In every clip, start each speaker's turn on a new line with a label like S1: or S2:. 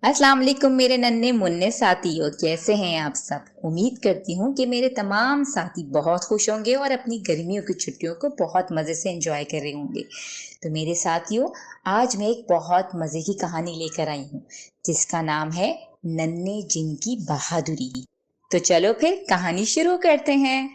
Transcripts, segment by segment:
S1: अस्सलाम वालेकुम मेरे नन्हे मुन्ने साथियों, कैसे हैं आप सब। उम्मीद करती हूँ कि मेरे तमाम साथी बहुत खुश होंगे और अपनी गर्मियों की छुट्टियों को बहुत मज़े से एंजॉय कर रहे होंगे। तो मेरे साथियों, आज मैं एक बहुत मज़े की कहानी लेकर आई हूँ जिसका नाम है नन्हे जिन की बहादुरी। तो चलो फिर कहानी शुरू करते हैं।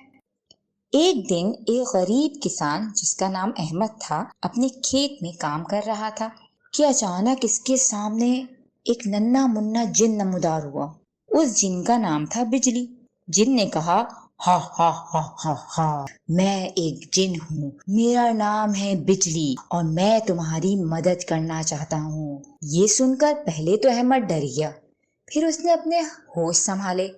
S1: एक दिन एक गरीब किसान जिसका नाम अहमद था अपने खेत में काम कर रहा था कि अचानक इसके सामने एक नन्हा मुन्ना जिन नमूदार हुआ। उस जिन का नाम था बिजली। जिन ने कहा, हा हा हा हा हा, मैं एक जिन हूँ, मेरा नाम है बिजली और मैं तुम्हारी मदद करना चाहता हूँ। ये सुनकर पहले तो अहमद डर गया, फिर उसने अपने होश संभाले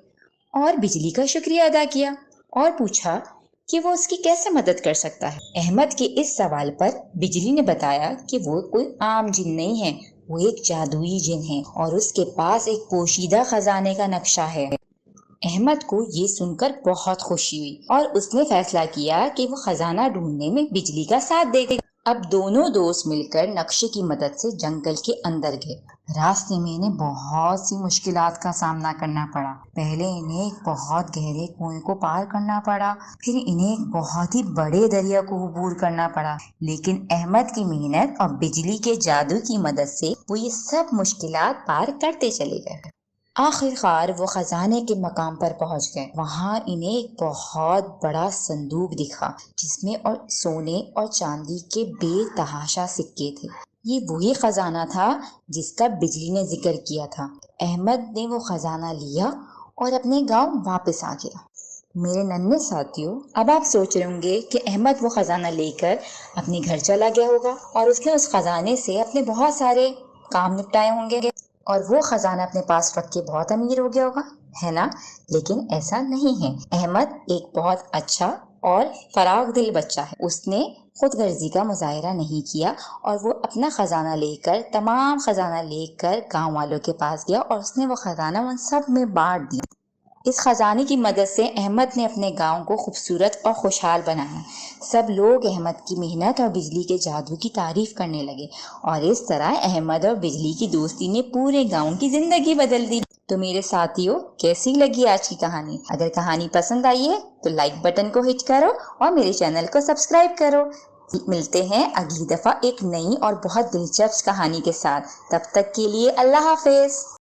S1: और बिजली का शुक्रिया अदा किया और पूछा कि वो उसकी कैसे मदद कर सकता है। अहमद के इस सवाल पर बिजली ने बताया कि वो कोई आम जिन नहीं है, वो एक जादुई जिन है और उसके पास एक पोशीदा खजाने का नक्शा है। अहमद को ये सुनकर बहुत खुशी हुई और उसने फैसला किया कि वो खजाना ढूंढने में बिजली का साथ देगा। अब दोनों दोस्त मिलकर नक्शे की मदद से जंगल के अंदर गए। रास्ते में इन्हें बहुत सी मुश्किलात का सामना करना पड़ा। पहले इन्हें एक बहुत गहरे कुएं को पार करना पड़ा, फिर इन्हें एक बहुत ही बड़े दरिया को अबूर करना पड़ा। लेकिन अहमद की मेहनत और बिजली के जादू की मदद से वो ये सब मुश्किलात पार करते चले गए। आखिरकार वो खजाने के मकाम पर पहुंच गए। वहां इन्हें एक बहुत बड़ा संदूक दिखा जिसमें और सोने और चांदी के बेतहाशा सिक्के थे। ये वही खजाना था जिसका बिजली ने जिक्र किया था। अहमद ने वो खजाना लिया और अपने गांव वापस आ गया। मेरे नन्हे साथियों, अब आप सोच रहे होंगे कि अहमद वो खजाना लेकर अपने घर चला गया होगा और उसने उस खजाने से अपने बहुत सारे काम निपटाए होंगे और वो खजाना अपने पास रख के बहुत अमीर हो गया होगा, है ना। लेकिन ऐसा नहीं है। अहमद एक बहुत अच्छा और फराग दिल बच्चा है। उसने खुद गर्जी का मुजाहिरा नहीं किया और वो अपना खजाना लेकर गांव वालों के पास गया और उसने वो खजाना उन सब में बांट दिया। इस खजाने की मदद से अहमद ने अपने गांव को खूबसूरत और खुशहाल बनाया। सब लोग अहमद की मेहनत और बिजली के जादू की तारीफ करने लगे और इस तरह अहमद और बिजली की दोस्ती ने पूरे गांव की जिंदगी बदल दी। तो मेरे साथियों, कैसी लगी आज की कहानी? अगर कहानी पसंद आई है तो लाइक बटन को हिट करो और मेरे चैनल को सब्सक्राइब करो। मिलते हैं अगली दफा एक नई और बहुत दिलचस्प कहानी के साथ। तब तक के लिए अल्लाह हाफिज।